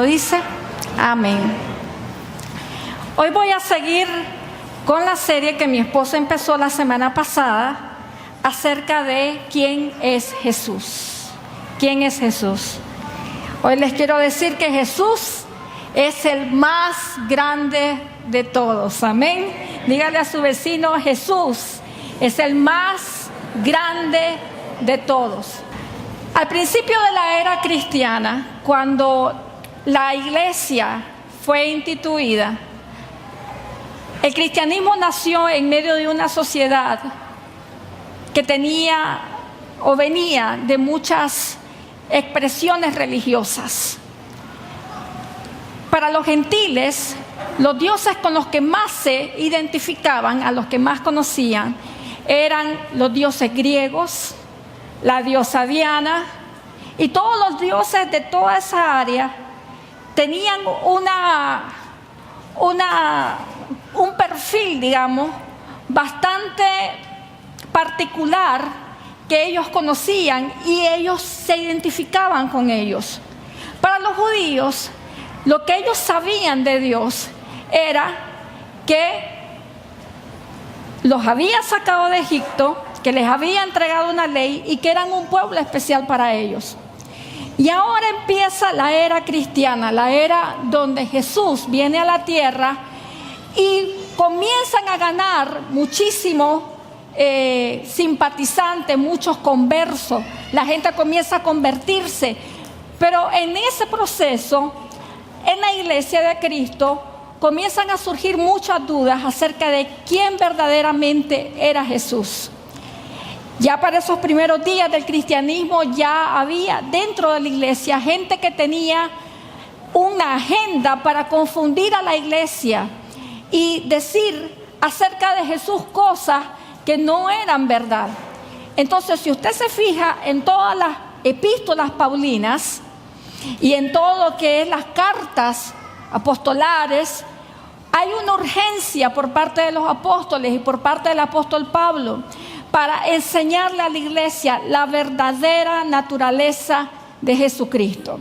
Dice, amén. Hoy voy a seguir con la serie que mi esposa empezó la semana pasada acerca de quién es Jesús. ¿Quién es Jesús? Hoy les quiero decir que Jesús es el más grande de todos. Amén. Dígale a su vecino, Jesús es el más grande de todos. Al principio de la era cristiana, cuando la iglesia fue instituida, el cristianismo nació en medio de una sociedad que tenía o venía de muchas expresiones religiosas. Para los gentiles, los dioses con los que más se identificaban, a los que más conocían, eran los dioses griegos, la diosa Diana, y todos los dioses de toda esa área tenían un perfil, digamos, bastante particular que ellos conocían y ellos se identificaban con ellos. Para los judíos, lo que ellos sabían de Dios era que los había sacado de Egipto, que les había entregado una ley y que eran un pueblo especial para ellos. Y ahora empieza la era cristiana, la era donde Jesús viene a la tierra y comienzan a ganar muchísimos simpatizantes, muchos conversos. La gente comienza a convertirse, pero en ese proceso, en la iglesia de Cristo, comienzan a surgir muchas dudas acerca de quién verdaderamente era Jesús. Ya para esos primeros días del cristianismo ya había dentro de la iglesia gente que tenía una agenda para confundir a la iglesia y decir acerca de Jesús cosas que no eran verdad. Entonces, si usted se fija en todas las epístolas paulinas y en todo lo que es las cartas apostolares, hay una urgencia por parte de los apóstoles y por parte del apóstol Pablo para enseñarle a la iglesia la verdadera naturaleza de Jesucristo.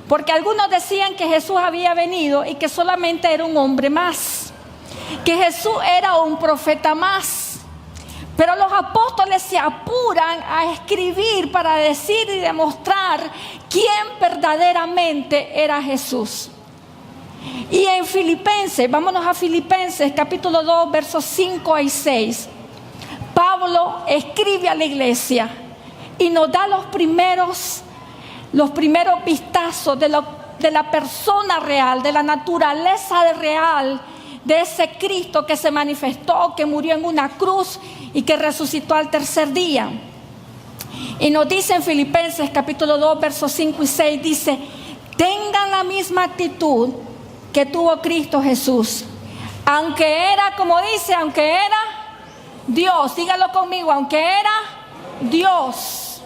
Porque algunos decían que Jesús había venido y que solamente era un hombre más, que Jesús era un profeta más. Pero los apóstoles se apuran a escribir para decir y demostrar quién verdaderamente era Jesús. Y en Filipenses, vámonos a Filipenses capítulo 2, versos 5 y 6. Pablo escribe a la iglesia y nos da los primeros vistazos de la persona real, de la naturaleza real, de ese Cristo que se manifestó, que murió en una cruz y que resucitó al tercer día. Y nos dice en Filipenses capítulo 2, versos 5 y 6, dice: tengan la misma actitud que tuvo Cristo Jesús, aunque era, como dice, aunque era Dios, dígalo conmigo, aunque era Dios.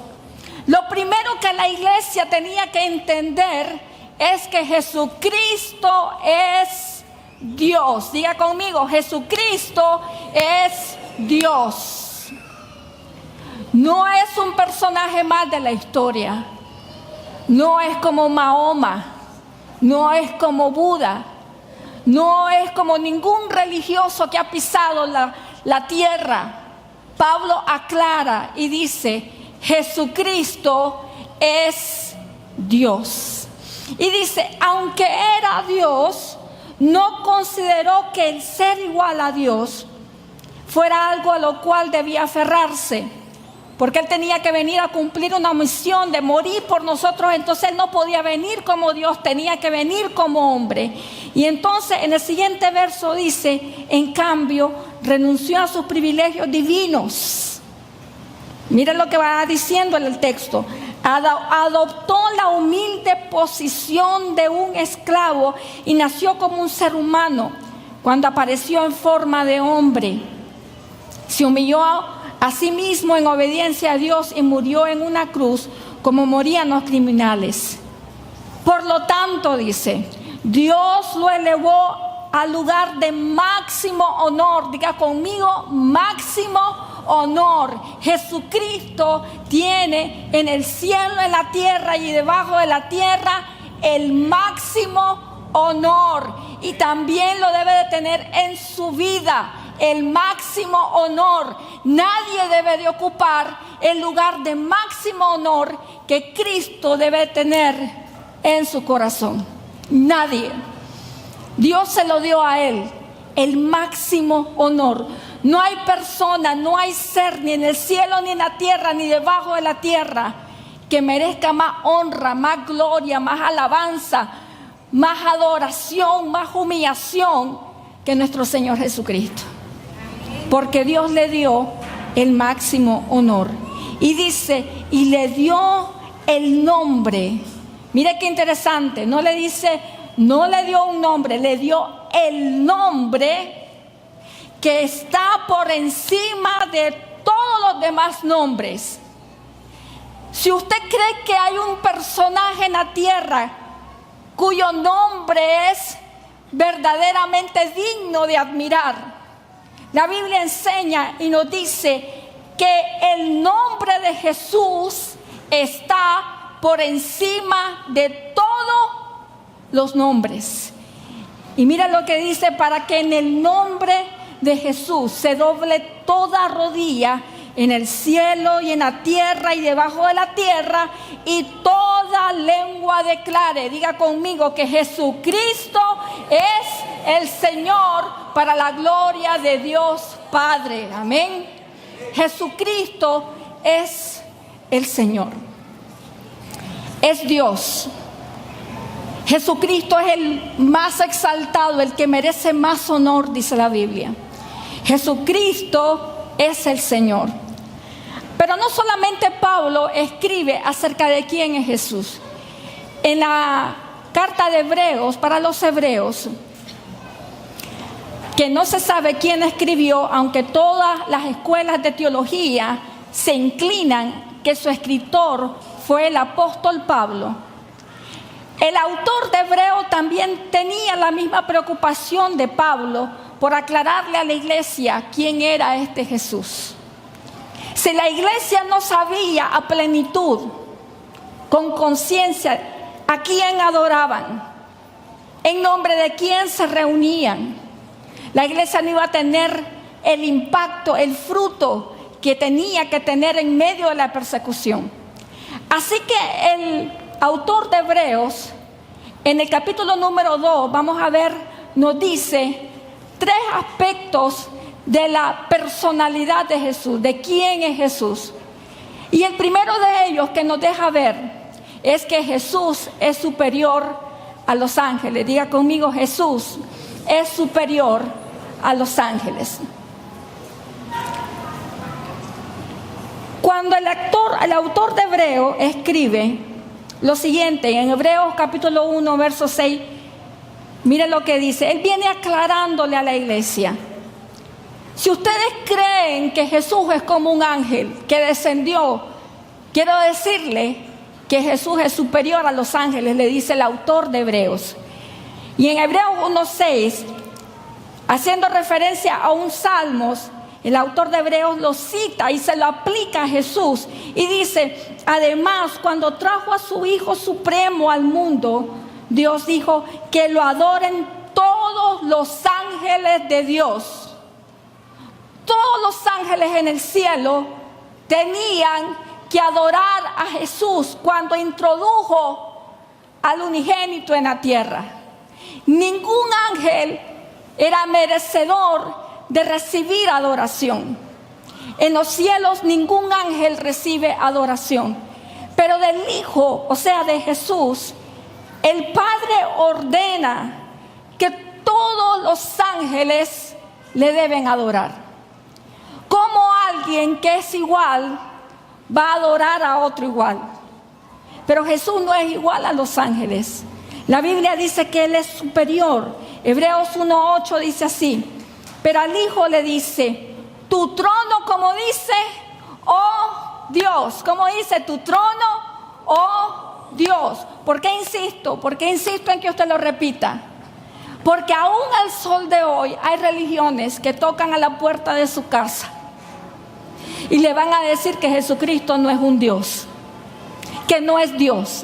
Lo primero que la iglesia tenía que entender es que Jesucristo es Dios. Diga conmigo, Jesucristo es Dios. No es un personaje más de la historia. No es como Mahoma. No es como Buda. No es como ningún religioso que ha pisado la tierra. Pablo aclara y dice: Jesucristo es Dios. Y dice, aunque era Dios, no consideró que el ser igual a Dios fuera algo a lo cual debía aferrarse, porque él tenía que venir a cumplir una misión de morir por nosotros. Entonces él no podía venir como Dios, tenía que venir como hombre. Y entonces en el siguiente verso dice: en cambio renunció a sus privilegios divinos. Miren lo que va diciendo en el texto: adoptó la humilde posición de un esclavo y nació como un ser humano. Cuando apareció en forma de hombre, se humilló a sí mismo en obediencia a Dios y murió en una cruz como morían los criminales. Por lo tanto, dice, Dios lo elevó al lugar de máximo honor. Diga conmigo, máximo honor. Jesucristo tiene en el cielo, en la tierra y debajo de la tierra el máximo honor y también lo debe de tener en su vida, el máximo honor. Nadie debe de ocupar el lugar de máximo honor que Cristo debe tener en su corazón. Nadie. Dios se lo dio a Él, el máximo honor. No hay persona, no hay ser, ni en el cielo, ni en la tierra, ni debajo de la tierra, que merezca más honra, más gloria, más alabanza, más adoración, más humillación que nuestro Señor Jesucristo. Porque Dios le dio el máximo honor. Y dice, y le dio el nombre. Mire qué interesante, no le dice, no le dio un nombre, le dio el nombre que está por encima de todos los demás nombres. Si usted cree que hay un personaje en la tierra cuyo nombre es verdaderamente digno de admirar, la Biblia enseña y nos dice que el nombre de Jesús está por encima de todos los nombres. Y mira lo que dice, para que en el nombre de Jesús se doble toda rodilla en el cielo y en la tierra y debajo de la tierra, y toda lengua declare, diga conmigo, que Jesucristo es el Señor, para la gloria de Dios Padre. Amén. Jesucristo es el Señor, es Dios. Jesucristo es el más exaltado, el que merece más honor, dice la Biblia. Jesucristo es el Señor. Pero no solamente Pablo escribe acerca de quién es Jesús. En la carta de Hebreos, para los hebreos, que no se sabe quién escribió, aunque todas las escuelas de teología se inclinan que su escritor fue el apóstol Pablo. El autor de Hebreo también tenía la misma preocupación de Pablo por aclararle a la iglesia quién era este Jesús. Si la iglesia no sabía a plenitud, con conciencia, a quién adoraban, en nombre de quién se reunían, la iglesia no iba a tener el impacto, el fruto que tenía que tener en medio de la persecución. Así que el autor de Hebreos, en el capítulo número 2, vamos a ver, nos dice 3 aspectos de la personalidad de Jesús, de quién es Jesús. Y el primero de ellos que nos deja ver es que Jesús es superior a los ángeles. Diga conmigo, Jesús es superior a los ángeles. Cuando el autor de Hebreo escribe lo siguiente, en Hebreos capítulo 1, verso 6, mire lo que dice. Él viene aclarándole a la iglesia. Si ustedes creen que Jesús es como un ángel que descendió, quiero decirle que Jesús es superior a los ángeles, le dice el autor de Hebreos. Y en Hebreos 1:6, haciendo referencia a un Salmos, el autor de Hebreos lo cita y se lo aplica a Jesús. Y dice, además, cuando trajo a su Hijo Supremo al mundo, Dios dijo que lo adoren todos los ángeles de Dios. Todos los ángeles en el cielo tenían que adorar a Jesús cuando introdujo al unigénito en la tierra. Ningún ángel era merecedor de recibir adoración. En los cielos ningún ángel recibe adoración, pero del Hijo, o sea de Jesús, el Padre ordena que todos los ángeles le deben adorar. ¿Cómo alguien que es igual va a adorar a otro igual? Pero Jesús no es igual a los ángeles. La Biblia dice que Él es superior. Hebreos 1:8 dice así, pero al Hijo le dice, tu trono, como dice, oh Dios, como dice, tu trono, oh Dios. ¿Por qué insisto? ¿Por qué insisto en que usted lo repita? Porque aún al sol de hoy hay religiones que tocan a la puerta de su casa y le van a decir que Jesucristo no es un Dios, que no es Dios.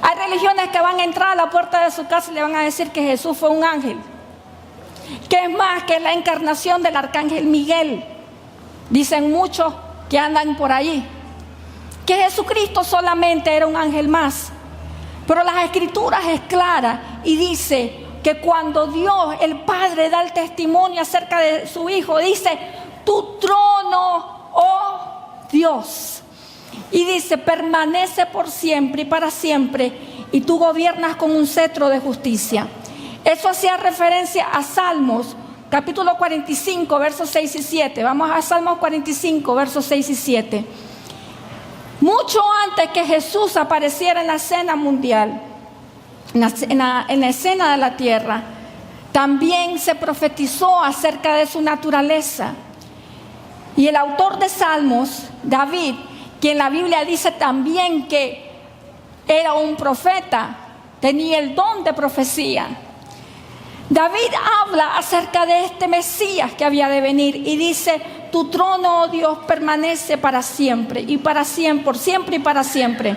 Hay religiones que van a entrar a la puerta de su casa y le van a decir que Jesús fue un ángel, que es más que la encarnación del arcángel Miguel. Dicen muchos que andan por allí que Jesucristo solamente era un ángel más. Pero las Escrituras es clara y dice que cuando Dios, el Padre, da el testimonio acerca de su Hijo, dice: tu trono, oh Dios. Y dice: permanece por siempre y para siempre, y tú gobiernas con un cetro de justicia. Eso hacía referencia a Salmos, capítulo 45, versos 6 y 7. Vamos a Salmos 45, versos 6 y 7. Mucho antes que Jesús apareciera en la escena mundial, en la escena de la tierra, también se profetizó acerca de su naturaleza. Y el autor de Salmos, David, quien la Biblia dice también que era un profeta, tenía el don de profecía. David habla acerca de este Mesías que había de venir y dice: tu trono, oh Dios, permanece para siempre y para siempre, por siempre y para siempre.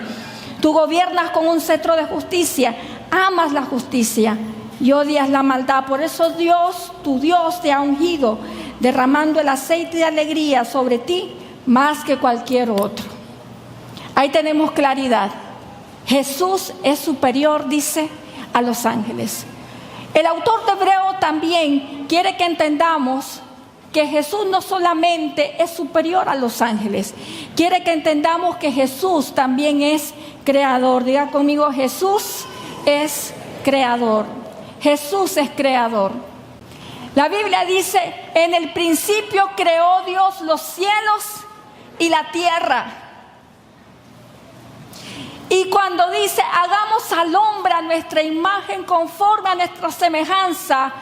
Tú gobiernas con un cetro de justicia, amas la justicia y odias la maldad. Por eso Dios, tu Dios, te ha ungido, derramando el aceite de alegría sobre ti más que cualquier otro. Ahí tenemos claridad. Jesús es superior, dice, a los ángeles. El autor de Hebreo también quiere que entendamos que Jesús no solamente es superior a los ángeles, quiere que entendamos que Jesús también es creador. Diga conmigo: Jesús es creador. Jesús es creador. La Biblia dice: en el principio creó Dios los cielos y la tierra. Y cuando dice: hagamos al hombre a nuestra imagen, conforme a nuestra semejanza,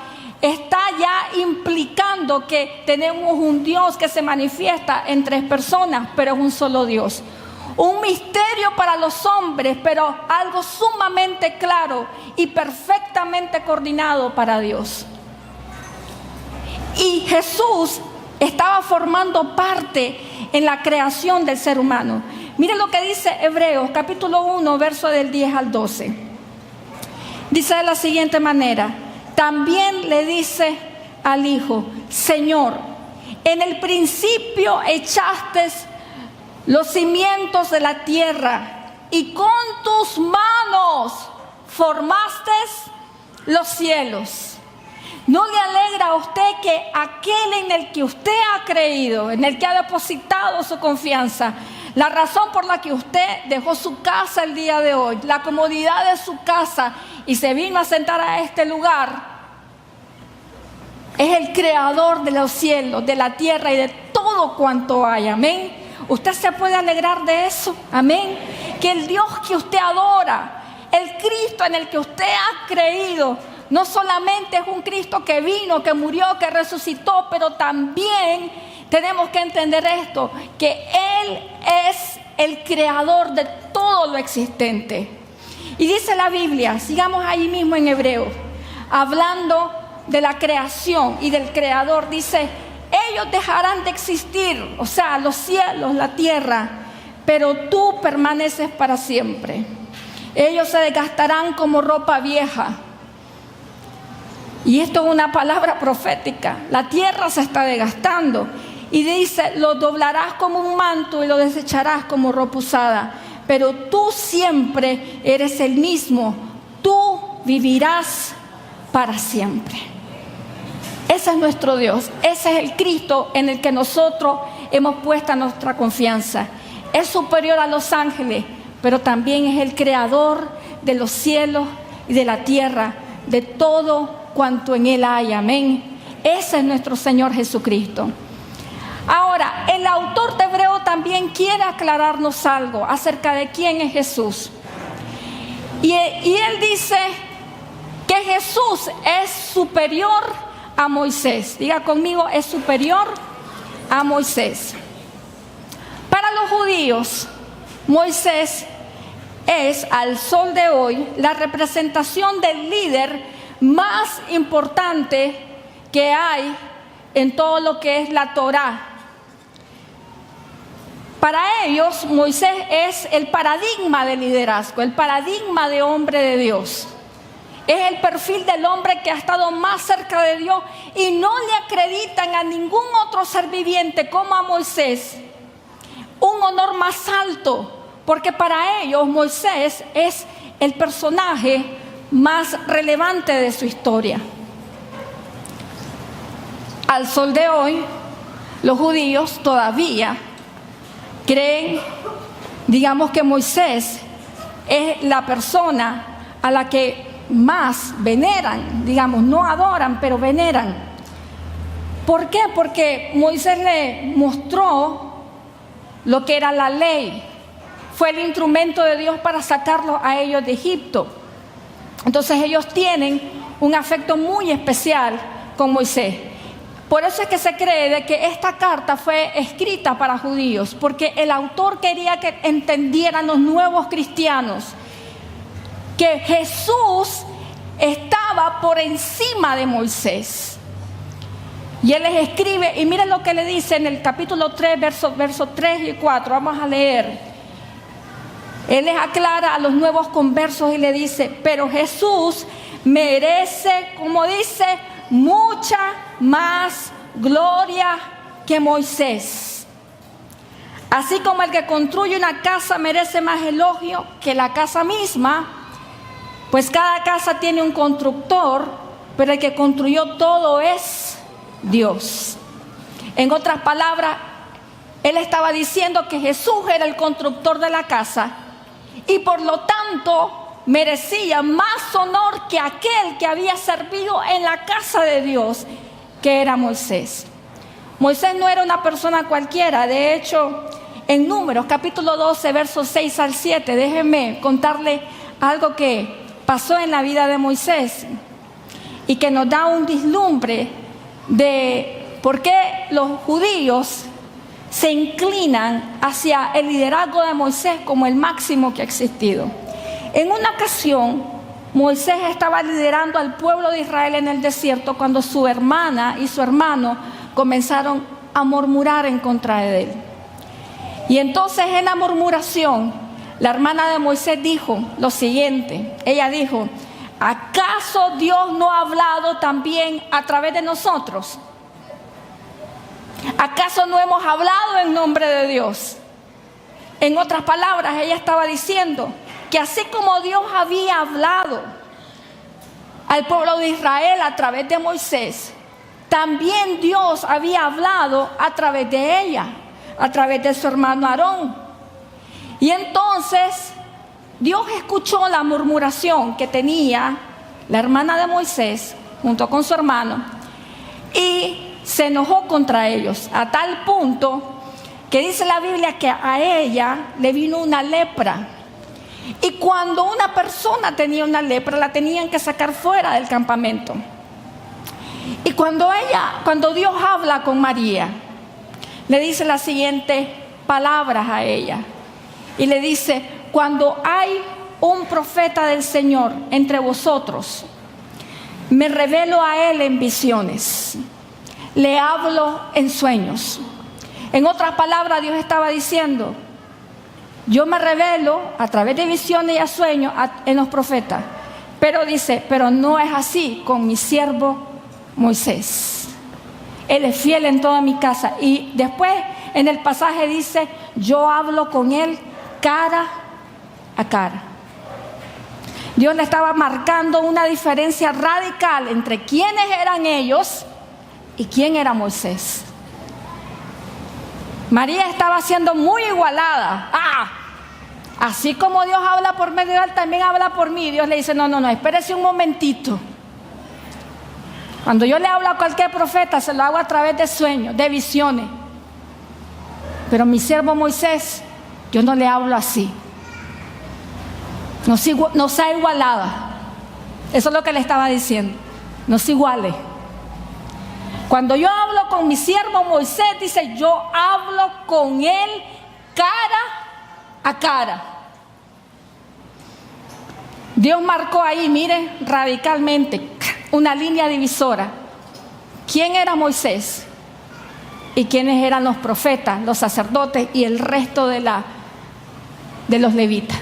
está ya implicando que tenemos un Dios que se manifiesta en tres personas, pero es un solo Dios. Un misterio para los hombres, pero algo sumamente claro y perfectamente coordinado para Dios. Y Jesús estaba formando parte en la creación del ser humano. Miren lo que dice Hebreos capítulo 1, verso del 10 al 12. Dice de la siguiente manera: también le dice al Hijo: Señor, en el principio echaste los cimientos de la tierra y con tus manos formaste los cielos. ¿No le alegra a usted que aquel en el que usted ha creído, en el que ha depositado su confianza, la razón por la que usted dejó su casa el día de hoy, la comodidad de su casa y se vino a sentar a este lugar, es el creador de los cielos, de la tierra y de todo cuanto hay? Amén. Usted se puede alegrar de eso. Amén. Que el Dios que usted adora, el Cristo en el que usted ha creído, no solamente es un Cristo que vino, que murió, que resucitó, pero también tenemos que entender esto, que Él es el creador de todo lo existente. Y dice la Biblia, sigamos ahí mismo en Hebreo, hablando de la creación y del creador, dice: ellos dejarán de existir, o sea, los cielos, la tierra, pero tú permaneces para siempre. Ellos se desgastarán como ropa vieja. Y esto es una palabra profética. La tierra se está desgastando. Y dice: lo doblarás como un manto y lo desecharás como ropa usada. Pero tú siempre eres el mismo. Tú vivirás para siempre. Ese es nuestro Dios. Ese es el Cristo en el que nosotros hemos puesto nuestra confianza. Es superior a los ángeles, pero también es el creador de los cielos y de la tierra, de todo cuanto en Él hay. Amén. Ese es nuestro Señor Jesucristo. Ahora, el autor de Hebreo también quiere aclararnos algo acerca de quién es Jesús. Y él dice que Jesús es superior a Moisés. Diga conmigo: es superior a Moisés. Para los judíos, Moisés es, al sol de hoy, la representación del líder más importante que hay en todo lo que es la Torá. Para ellos, Moisés es el paradigma de liderazgo, el paradigma de hombre de Dios. Es el perfil del hombre que ha estado más cerca de Dios y no le acreditan a ningún otro ser viviente como a Moisés un honor más alto, porque para ellos Moisés es el personaje más relevante de su historia. Al sol de hoy, los judíos todavía creen, digamos, que Moisés es la persona a la que más veneran, digamos, no adoran, pero veneran. ¿Por qué? Porque Moisés le mostró lo que era la ley. Fue el instrumento de Dios para sacarlos a ellos de Egipto. Entonces ellos tienen un afecto muy especial con Moisés. Por eso es que se cree de que esta carta fue escrita para judíos, porque el autor quería que entendieran los nuevos cristianos que Jesús estaba por encima de Moisés. Y él les escribe, y miren lo que le dice en el capítulo 3, versos 3 y 4. Vamos a leer. Él les aclara a los nuevos conversos y le dice: pero Jesús merece, como dice, mucha más gloria que Moisés. Así como el que construye una casa merece más elogio que la casa misma, pues cada casa tiene un constructor, pero el que construyó todo es Dios. En otras palabras, él estaba diciendo que Jesús era el constructor de la casa y por lo tanto merecía más honor que aquel que había servido en la casa de Dios, que era Moisés. Moisés no era una persona cualquiera. De hecho, en Números capítulo 12, versos 6 al 7, déjenme contarle algo que pasó en la vida de Moisés y que nos da un vislumbre de por qué los judíos se inclinan hacia el liderazgo de Moisés como el máximo que ha existido. En una ocasión, Moisés estaba liderando al pueblo de Israel en el desierto cuando su hermana y su hermano comenzaron a murmurar en contra de él. Y entonces en la murmuración, la hermana de Moisés dijo lo siguiente. Ella dijo: ¿acaso Dios no ha hablado también a través de nosotros? ¿Acaso no hemos hablado en nombre de Dios? En otras palabras, ella estaba diciendo que así como Dios había hablado al pueblo de Israel a través de Moisés, también Dios había hablado a través de ella, a través de su hermano Aarón. Y entonces Dios escuchó la murmuración que tenía la hermana de Moisés junto con su hermano y se enojó contra ellos, a tal punto que dice la Biblia que a ella le vino una lepra. Y cuando una persona tenía una lepra, la tenían que sacar fuera del campamento. Y cuando Dios habla con María, le dice las siguientes palabras a ella. Y le dice: cuando hay un profeta del Señor entre vosotros, me revelo a él en visiones, le hablo en sueños. En otras palabras, Dios estaba diciendo: yo me revelo a través de visiones y a sueños en los profetas. Pero dice, pero no es así con mi siervo Moisés. Él es fiel en toda mi casa. Y después en el pasaje dice: yo hablo con él cara a cara. Dios le estaba marcando una diferencia radical entre quiénes eran ellos y quién era Moisés. María estaba siendo muy igualada. Así como Dios habla por medio de él, también habla por mí. Dios le dice: no, espérese un momentito. Cuando yo le hablo a cualquier profeta, se lo hago a través de sueños, de visiones. Pero mi siervo Moisés, yo no le hablo así. No sea igualada. Eso es lo que le estaba diciendo. No se iguale. Cuando yo hablo con mi siervo Moisés, dice: yo hablo con él cara a cara. Dios marcó ahí, mire, radicalmente una línea divisora. ¿Quién era Moisés? y quiénes eran los profetas, los sacerdotes y el resto de los levitas.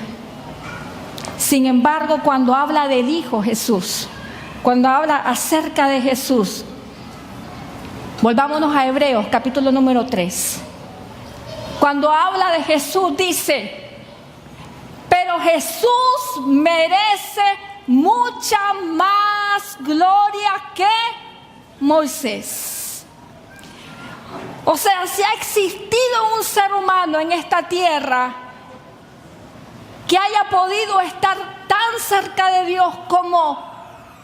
Sin embargo, cuando habla del Hijo Jesús, cuando habla acerca de Jesús, volvámonos a Hebreos capítulo número 3. Cuando habla de Jesús dice: pero Jesús merece mucha más gloria que Moisés. O sea, si ha existido un ser humano en esta tierra que haya podido estar tan cerca de Dios como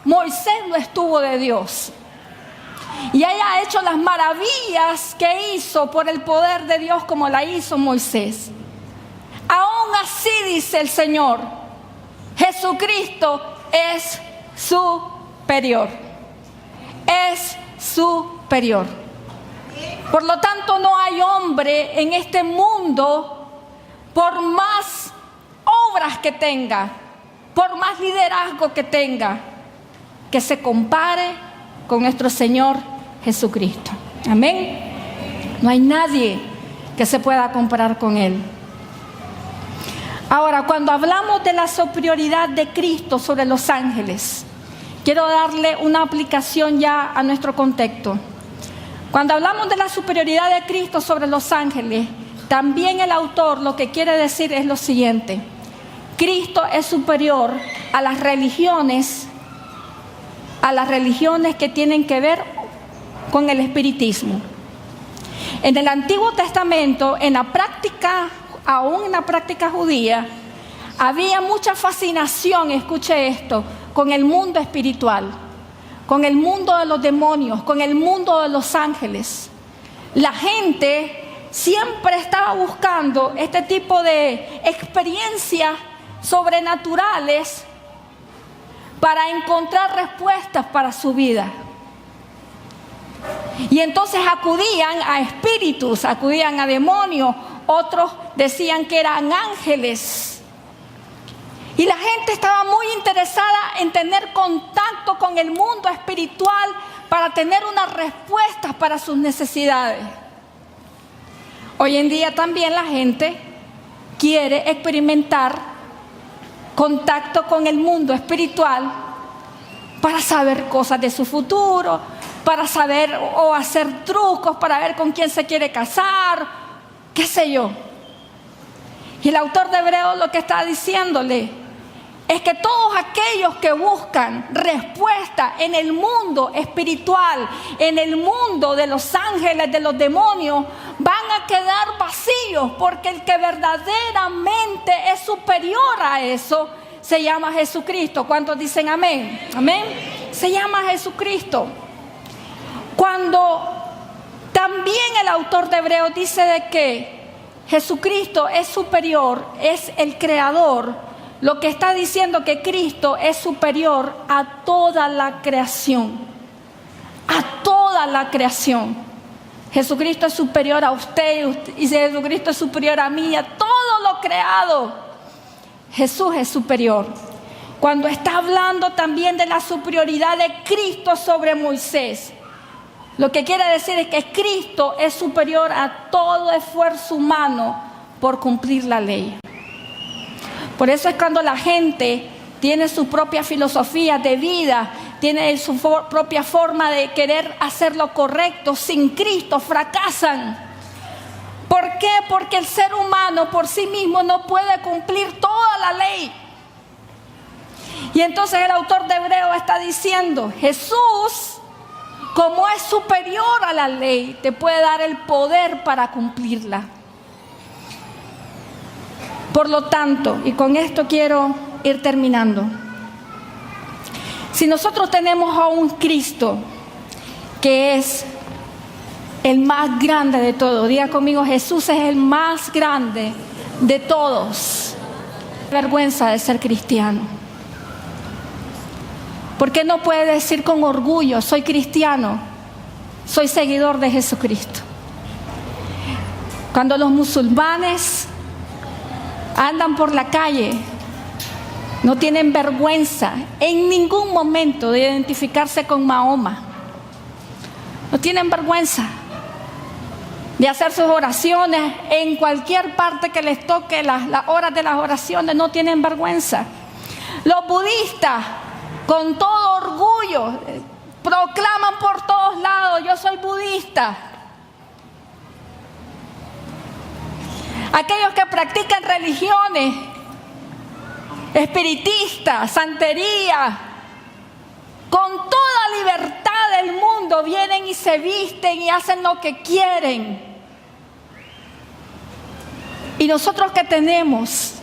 Moisés lo estuvo de Dios, y haya hecho las maravillas que hizo por el poder de Dios como la hizo Moisés, aún así dice el Señor, Jesucristo es superior. Es superior. Por lo tanto, no hay hombre en este mundo, por más obras que tenga, por más liderazgo que tenga, que se compare con nuestro Señor Jesucristo. Amén. No hay nadie que se pueda comparar con Él. Ahora, cuando hablamos de la superioridad de Cristo sobre los ángeles, quiero darle una aplicación ya a nuestro contexto. Cuando hablamos de la superioridad de Cristo sobre los ángeles, también el autor lo que quiere decir es lo siguiente: Cristo es superior a las religiones que tienen que ver con el espiritismo. En el Antiguo Testamento, en la práctica, aún en la práctica judía, había mucha fascinación, escuche esto, con el mundo espiritual, con el mundo de los demonios, con el mundo de los ángeles. La gente siempre estaba buscando este tipo de experiencias sobrenaturales para encontrar respuestas para su vida. Y entonces acudían a espíritus, acudían a demonios, otros decían que eran ángeles. Y la gente estaba muy interesada en tener contacto con el mundo espiritual para tener unas respuestas para sus necesidades. Hoy en día también la gente quiere experimentar contacto con el mundo espiritual para saber cosas de su futuro, para saber o hacer trucos, para ver con quién se quiere casar, qué sé yo. Y el autor de Hebreos lo que está diciéndole es que todos aquellos que buscan respuesta en el mundo espiritual, en el mundo de los ángeles, de los demonios, van a quedar vacíos, porque el que verdaderamente es superior a eso se llama Jesucristo. ¿Cuántos dicen amén? Amén. Se llama Jesucristo. Cuando también el autor de Hebreos dice de que Jesucristo es superior, es el creador, lo que está diciendo que Cristo es superior a toda la creación. A toda la creación. Jesucristo es superior a usted y Jesucristo es superior a mí, a todo lo creado. Jesús es superior. Cuando está hablando también de la superioridad de Cristo sobre Moisés, lo que quiere decir es que Cristo es superior a todo esfuerzo humano por cumplir la ley. Por eso es cuando la gente tiene su propia filosofía de vida, tiene su propia forma de querer hacer lo correcto, sin Cristo fracasan. ¿Por qué? Porque el ser humano por sí mismo no puede cumplir toda la ley. Y entonces el autor de Hebreos está diciendo, Jesús, como es superior a la ley, te puede dar el poder para cumplirla. Por lo tanto, y con esto quiero ir terminando, si nosotros tenemos a un Cristo que es el más grande de todos, diga conmigo, Jesús es el más grande de todos. Vergüenza de ser cristiano. ¿Por qué no puede decir con orgullo, soy cristiano, soy seguidor de Jesucristo? Cuando los musulmanes andan por la calle, no tienen vergüenza en ningún momento de identificarse con Mahoma. No tienen vergüenza. de hacer sus oraciones en cualquier parte que les toque las horas de las oraciones, no tienen vergüenza. Los budistas, con todo orgullo, proclaman por todos lados: yo soy budista. Aquellos que practican religiones espiritistas, santería, con toda libertad del mundo vienen y se visten y hacen lo que quieren. Y nosotros que tenemos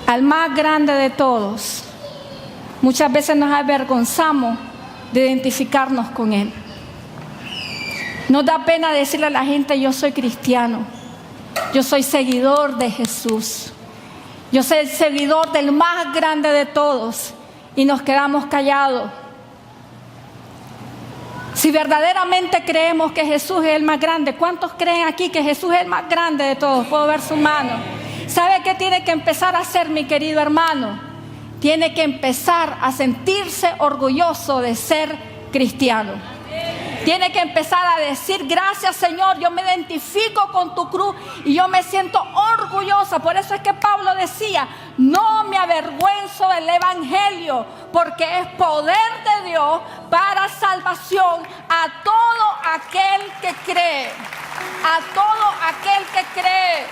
al más grande de todos, muchas veces nos avergonzamos de identificarnos con Él. Nos da pena decirle a la gente: yo soy cristiano, yo soy seguidor de Jesús, yo soy el seguidor del más grande de todos, y nos quedamos callados. Si verdaderamente creemos que Jesús es el más grande, ¿cuántos creen aquí que Jesús es el más grande de todos? Puedo ver su mano. ¿Sabe qué tiene que empezar a hacer, mi querido hermano? Tiene que empezar a sentirse orgulloso de ser cristiano. Tiene que empezar a decir: gracias, Señor, yo me identifico con tu cruz y yo me siento orgullosa. Por eso es que Pablo decía: no me avergüenzo del evangelio, porque es poder de Dios para salvación a todo aquel que cree. A todo aquel que cree.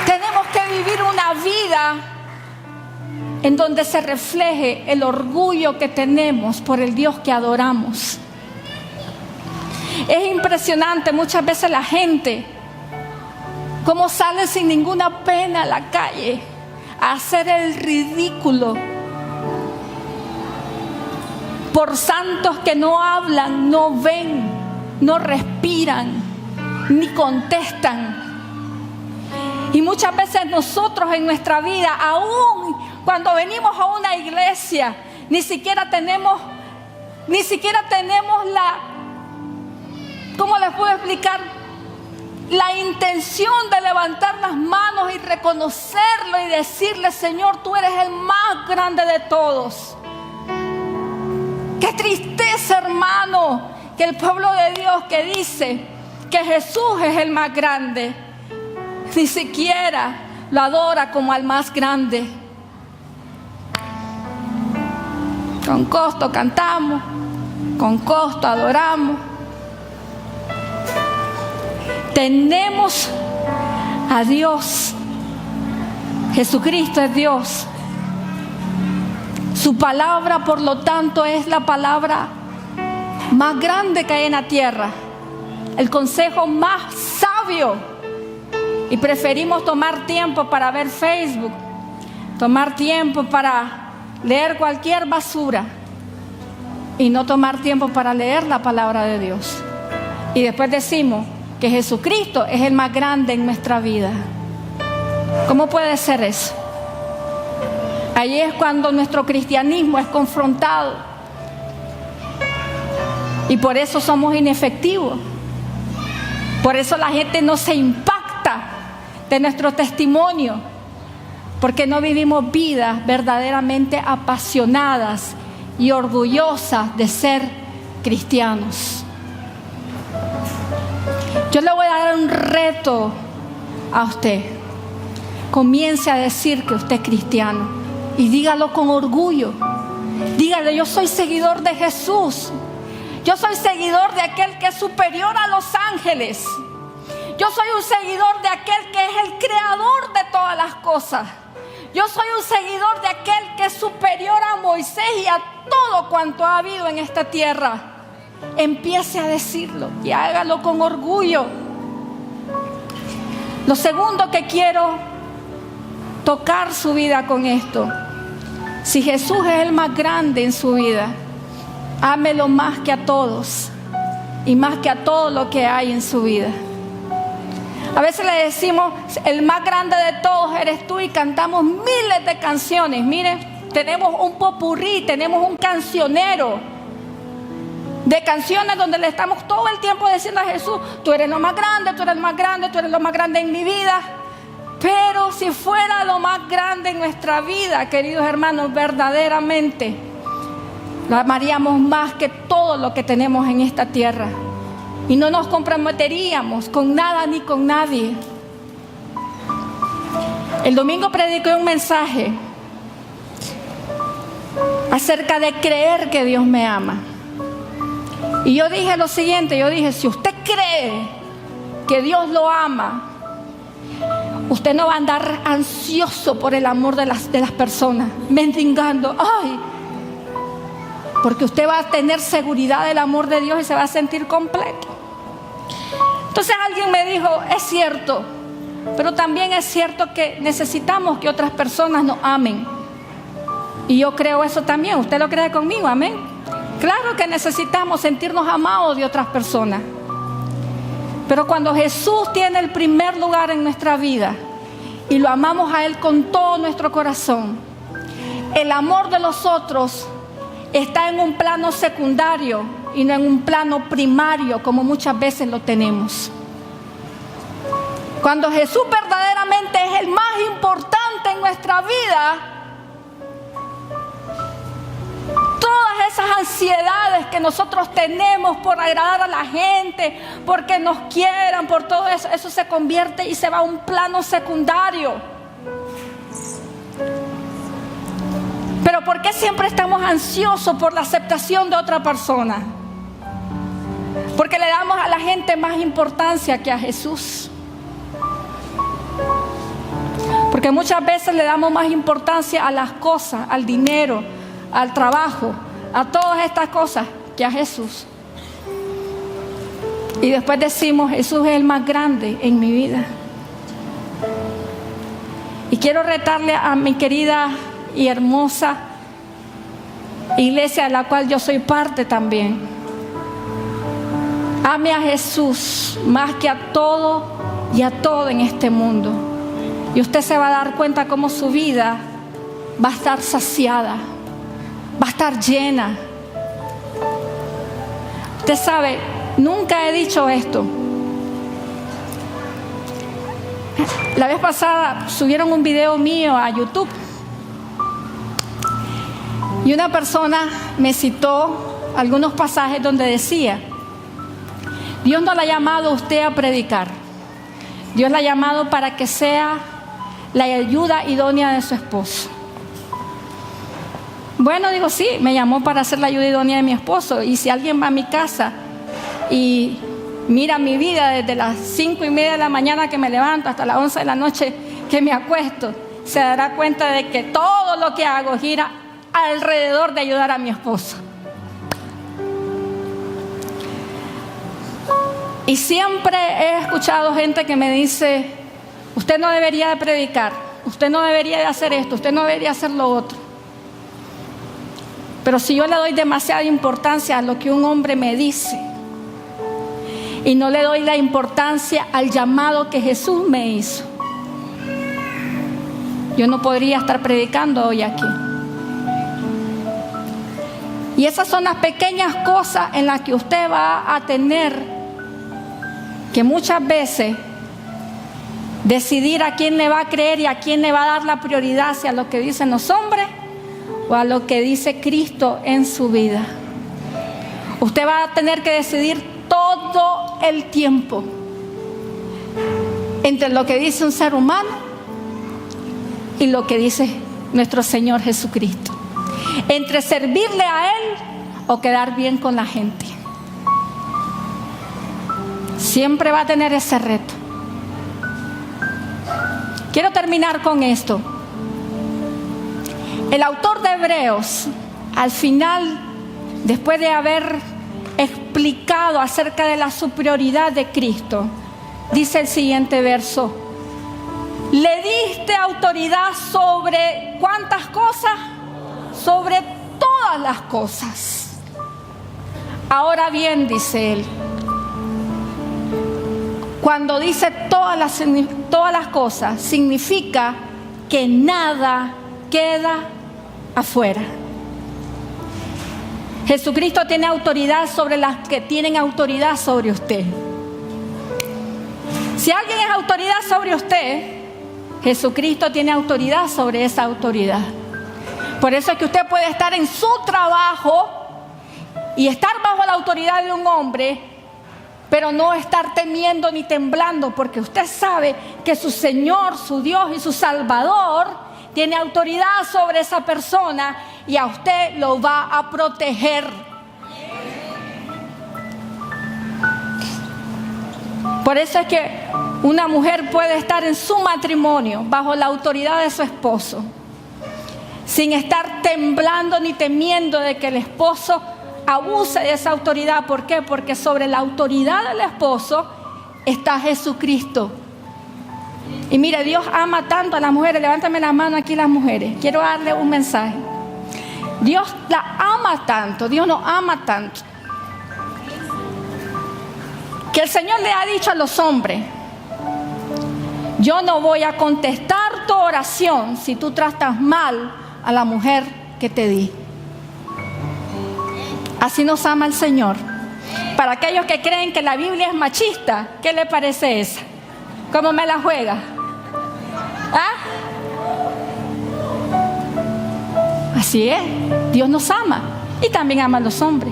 Tenemos que vivir una vida en donde se refleje el orgullo que tenemos por el Dios que adoramos. Es impresionante muchas veces la gente cómo sale sin ninguna pena a la calle a hacer el ridículo por santos que no hablan, no ven, no respiran, ni contestan. Y muchas veces nosotros en nuestra vida, aún cuando venimos a una iglesia, ni siquiera tenemos la, ¿cómo les puedo explicar? La intención de levantar las manos y reconocerlo y decirle: Señor, tú eres el más grande de todos. Qué tristeza, hermano, que el pueblo de Dios que dice que Jesús es el más grande, ni siquiera lo adora como al más grande. Con costo cantamos, con costo adoramos. Tenemos a Dios. Jesucristo es Dios. Su palabra, por lo tanto, es la palabra más grande que hay en la tierra, el consejo más sabio. Y preferimos tomar tiempo para ver Facebook, tomar tiempo para leer cualquier basura y no tomar tiempo para leer la palabra de Dios. Y después decimos que Jesucristo es el más grande en nuestra vida. ¿Cómo puede ser eso? Ahí es cuando nuestro cristianismo es confrontado. Y por eso somos inefectivos. Por eso la gente no se impacta de nuestro testimonio, porque no vivimos vidas verdaderamente apasionadas y orgullosas de ser cristianos. Yo le voy a dar un reto a usted. Comience a decir que usted es cristiano y dígalo con orgullo. Dígale: yo soy seguidor de Jesús. Yo soy seguidor de aquel que es superior a los ángeles. Yo soy un seguidor de aquel que es el creador de todas las cosas. Yo soy un seguidor de aquel que es superior a Moisés y a todo cuanto ha habido en esta tierra. Empiece a decirlo y hágalo con orgullo. Lo segundo que quiero tocar su vida con esto: si Jesús es el más grande en su vida, ámelo más que a todos y más que a todo lo que hay en su vida. A veces le decimos: el más grande de todos eres tú, y cantamos miles de canciones. Mire, tenemos un popurrí, tenemos un cancionero de canciones donde le estamos todo el tiempo diciendo a Jesús: tú eres lo más grande, tú eres lo más grande, tú eres lo más grande en mi vida. Pero si fuera lo más grande en nuestra vida, queridos hermanos, verdaderamente Lo amaríamos más que todo lo que tenemos en esta tierra. Y no nos comprometeríamos con nada ni con nadie. El domingo prediqué un mensaje acerca de creer que Dios me ama. Y yo dije lo siguiente, si usted cree que Dios lo ama, usted no va a andar ansioso por el amor de las personas, mendigando, porque usted va a tener seguridad del amor de Dios y se va a sentir completo. Entonces alguien me dijo, es cierto, pero también es cierto que necesitamos que otras personas nos amen. Y yo creo eso también. ¿Usted lo cree conmigo? Amén. Claro que necesitamos sentirnos amados de otras personas. Pero cuando Jesús tiene el primer lugar en nuestra vida y lo amamos a Él con todo nuestro corazón, el amor de los otros está en un plano secundario y no en un plano primario como muchas veces lo tenemos. Cuando Jesús verdaderamente es el más importante en nuestra vida, todas esas ansiedades que nosotros tenemos por agradar a la gente, porque nos quieran, por todo eso, eso se convierte y se va a un plano secundario. Pero ¿por qué siempre estamos ansiosos por la aceptación de otra persona? Porque le damos a la gente más importancia que a Jesús. Porque muchas veces le damos más importancia a las cosas, al dinero, al trabajo, a todas estas cosas que a Jesús. Y después decimos, Jesús es el más grande en mi vida. Y quiero retarle a mi querida y hermosa iglesia de la cual yo soy parte también. Ame a Jesús más que a todo y a todo en este mundo. Y usted se va a dar cuenta cómo su vida va a estar saciada, va a estar llena. Usted sabe, nunca he dicho esto. La vez pasada subieron un video mío a YouTube y una persona me citó algunos pasajes donde decía: Dios no la ha llamado a usted a predicar, Dios la ha llamado para que sea la ayuda idónea de su esposo. Bueno, digo, sí, me llamó para ser la ayuda idónea de mi esposo. Y si alguien va a mi casa y mira mi vida desde las 5:30 de la mañana que me levanto hasta las 11 de la noche que me acuesto, se dará cuenta de que todo lo que hago gira alrededor de ayudar a mi esposo. Y siempre he escuchado gente que me dice: usted no debería de predicar, usted no debería de hacer esto, usted no debería hacer lo otro. Pero si yo le doy demasiada importancia a lo que un hombre me dice y no le doy la importancia al llamado que Jesús me hizo, yo no podría estar predicando hoy aquí. Y esas son las pequeñas cosas en las que usted va a tener que muchas veces decidir a quién le va a creer y a quién le va a dar la prioridad, si a lo que dicen los hombres o a lo que dice Cristo en su vida. Usted va a tener que decidir todo el tiempo entre lo que dice un ser humano y lo que dice nuestro Señor Jesucristo, entre servirle a Él o quedar bien con la gente. Siempre va a tener ese reto. Quiero terminar con esto. El autor de Hebreos, al final, después de haber explicado acerca de la superioridad de Cristo, dice el siguiente verso: le diste autoridad sobre ¿cuántas cosas? Sobre todas las cosas. Ahora bien, dice él, cuando dice todas las cosas, significa que nada queda afuera. Jesucristo tiene autoridad sobre las que tienen autoridad sobre usted. Si alguien es autoridad sobre usted, Jesucristo tiene autoridad sobre esa autoridad. Por eso es que usted puede estar en su trabajo y estar bajo la autoridad de un hombre, pero no estar temiendo ni temblando, porque usted sabe que su Señor, su Dios y su Salvador tiene autoridad sobre esa persona y a usted lo va a proteger. Por eso es que una mujer puede estar en su matrimonio bajo la autoridad de su esposo, sin estar temblando ni temiendo de que el esposo abuse de esa autoridad. ¿Por qué? Porque sobre la autoridad del esposo está Jesucristo. Y mire, Dios ama tanto a las mujeres. Levántame la mano aquí las mujeres. Quiero darle un mensaje. Dios la ama tanto, Dios nos ama tanto, que el Señor le ha dicho a los hombres: yo no voy a contestar tu oración si tú tratas mal a la mujer que te di. Así nos ama el Señor. Para aquellos que creen que la Biblia es machista, ¿qué le parece esa? ¿Cómo me la juega? ¿Ah? Así es, Dios nos ama y también ama a los hombres.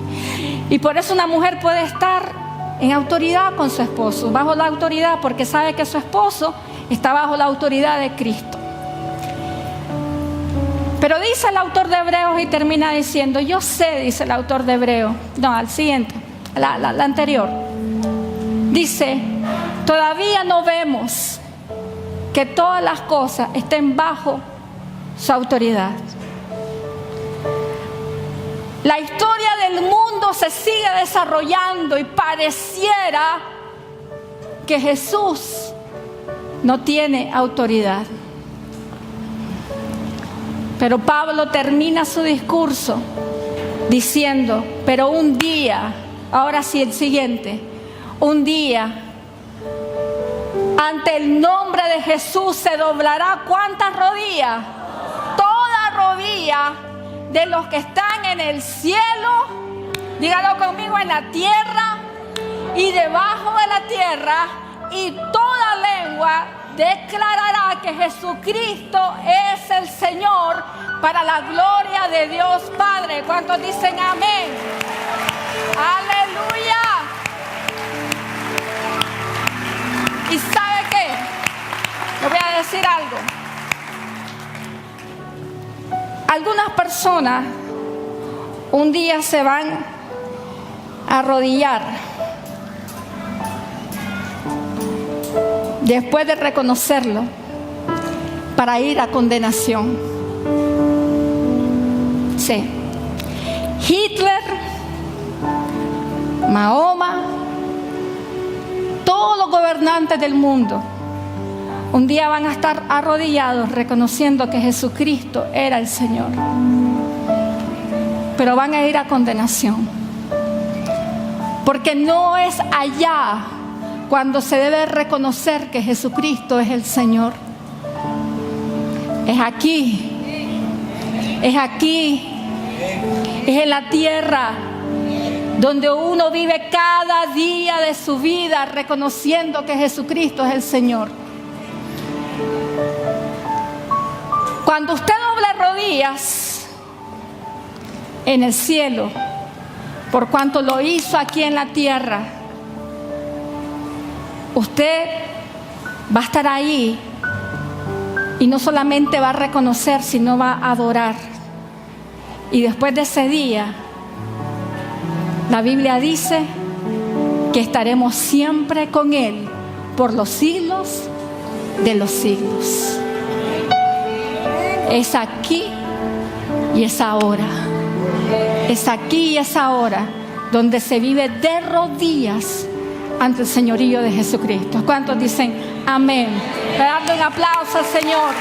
Y por eso una mujer puede estar en autoridad con su esposo, bajo la autoridad, porque sabe que su esposo está bajo la autoridad de Cristo. Pero dice el autor de Hebreos y termina diciendo: yo sé, dice el autor de Hebreos, no, al siguiente, la anterior, dice: todavía no vemos que todas las cosas estén bajo su autoridad. La historia del mundo se sigue desarrollando y pareciera que Jesús no tiene autoridad. Pero Pablo termina su discurso diciendo: pero un día, ahora sí el siguiente, un día, ante el nombre de Jesús se doblará ¿cuántas rodillas? Toda rodilla de los que están en el cielo, dígalo conmigo, en la tierra y debajo de la tierra, y toda lengua declarará que Jesucristo es el Señor, para la gloria de Dios Padre. ¿Cuántos dicen amén? ¡Aleluya! ¿Y sabe qué? Le voy a decir algo. Algunas personas un día se van a arrodillar después de reconocerlo para ir a condenación. Sí. Hitler, Mahoma, todos los gobernantes del mundo un día van a estar arrodillados reconociendo que Jesucristo era el Señor, pero van a ir a condenación, porque no es allá cuando se debe reconocer que Jesucristo es el Señor. Es aquí, es en la tierra donde uno vive cada día de su vida reconociendo que Jesucristo es el Señor. Cuando usted doble rodillas en el cielo, por cuanto lo hizo aquí en la tierra, usted va a estar ahí y no solamente va a reconocer, sino va a adorar. Y después de ese día, la Biblia dice que estaremos siempre con Él por los siglos de los siglos. Es aquí y es ahora. Es aquí y es ahora donde se vive de rodillas ante el señorío de Jesucristo. ¿Cuántos dicen amén? Dando un aplauso al Señor.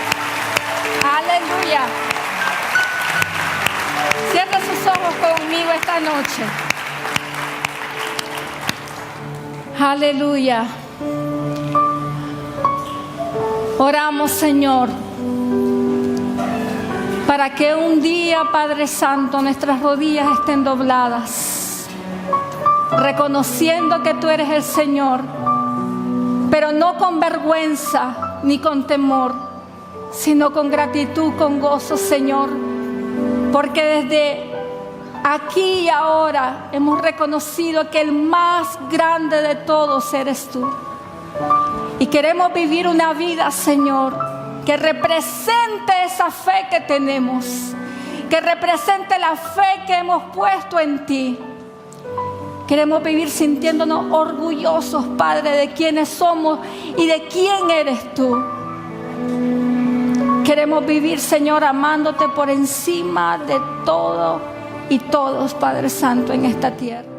Aleluya. Cierre sus ojos conmigo esta noche. Aleluya. Oramos, Señor, para que un día, Padre Santo, nuestras rodillas estén dobladas, reconociendo que tú eres el Señor, pero no con vergüenza ni con temor, sino con gratitud, con gozo, Señor, porque desde Aquí y ahora hemos reconocido que el más grande de todos eres tú. Y queremos vivir una vida, Señor, que represente esa fe que tenemos, que represente la fe que hemos puesto en ti. Queremos vivir sintiéndonos orgullosos, Padre, de quiénes somos y de quién eres tú. Queremos vivir, Señor, amándote por encima de todo y todos, Padre Santo, en esta tierra.